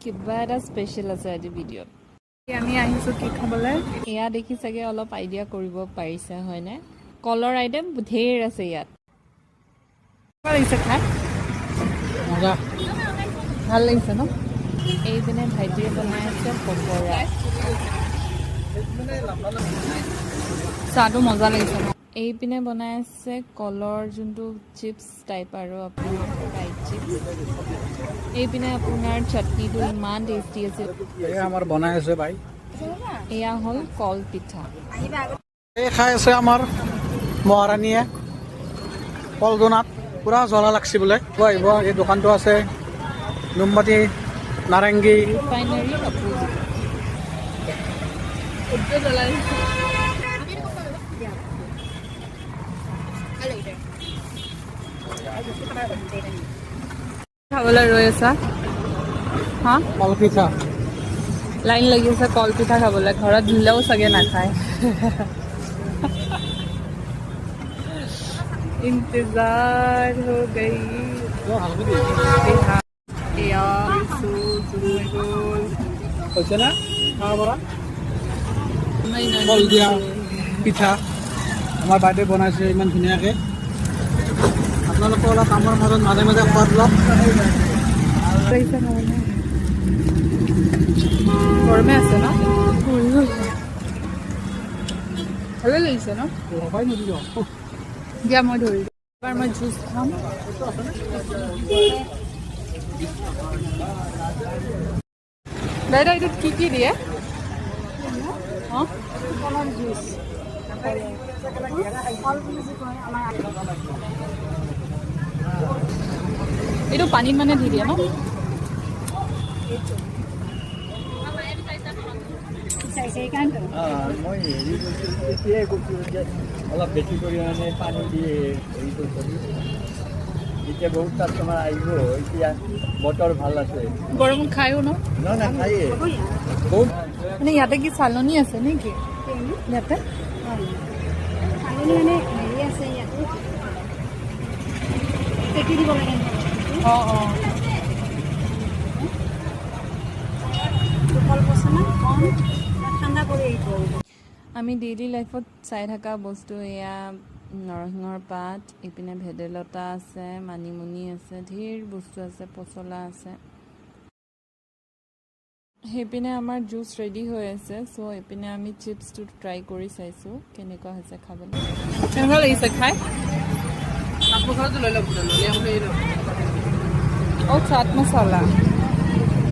কিবা এটা স্পেচিয়েল আছে আজি ভিডিঅ'ত। আমি আহিছোঁ কি খাবলৈ। এয়া দেখি চাগে অলপ আইডিয়া কৰিব পাৰিছে হয়নে? কলৰ আইটেম ঢেৰ আছে ইয়াত। লাগিছে খাই মজা ভাল লাগিছে ন। এইপিনে ভাইটিয়ে বনাই আছে পকৰা। চাহটো মজা লাগিছে ন। এইপিনে বনাই আছে কলৰ যোনটো চিপছ টাইপ আৰু আপোনাৰ ফ্ৰাইড চিপছ। এইপিনে আপোনাৰ চাটনিটো ইমান টেষ্টি আছিল। আমাৰ বনাই আছে ভাই। এয়া হ'ল কল পিঠা। এই খাই আছে আমাৰ মহাৰাণীয়ে কলদনাত পুৰা জ্বলা লাগছে বোলে। আহিব এই দোকানটো আছে নুমবাতি নাৰেংগী ৰিফাইনাৰী অপোজিট। খাবলৈ ৰৈ আছা হা? কলপিঠা লাইন লাগি আছে কলপিঠা খাবলৈ। ঘৰত দিলেও চাগে নাখায়। ইন্তজাৰ হৈ গই। এয়া হৈছে না খাব পৰা কল দিয়া পিঠা আমাৰ বাইদেউ বনাইছে ইমান ধুনীয়াকৈ। আপোনালোকে অলপ কামৰ মাজত মাজে মাজে খোৱাত লওক। গৰমে আছে ন। ভালে লাগিছে ন। লগাই নিদিব দিয়া মই ধৰি এবাৰ মই জুচ খাম। দাদা এইটোত কি দিয়ে? অঁ জুচ এইটো পানীত মানে দি দিয়ে ন। মই হেৰি এতিয়াই কৈছোঁ যে অলপ বেছি পৰিমাণে পানী দিয়ে হেৰি কৰি এতিয়া বহুত কাষ্টমাৰ আহিব। এতিয়া বতৰ ভাল আছে। গৰমত খায়ো ন। নাখায়ে বহুত মানে ইয়াতে কি চালনী আছে নেকি? ইয়াতে চালনী মানে হেৰি আছে ইয়াতে চেকি দিব লাগে। অঁ অঁ কল পচলা কম ঠাণ্ডা কৰি আহিব। আমি ডেইলি লাইফত চাই থকা বস্তু এয়া নৰসিংহৰ পাত, ইপিনে ভেদাইলতা আছে, মানিমুনি আছে, ঢেৰ বস্তু আছে, পচলা আছে। সেইপিনে আমাৰ জুচ ৰেডি হৈ আছে। চ' এইপিনে আমি চিপছটো ট্ৰাই কৰি চাইছোঁ কেনেকুৱা হৈছে খাবলৈ। কেনেকুৱা লাগিছে খাই? অঁ চাট মছলা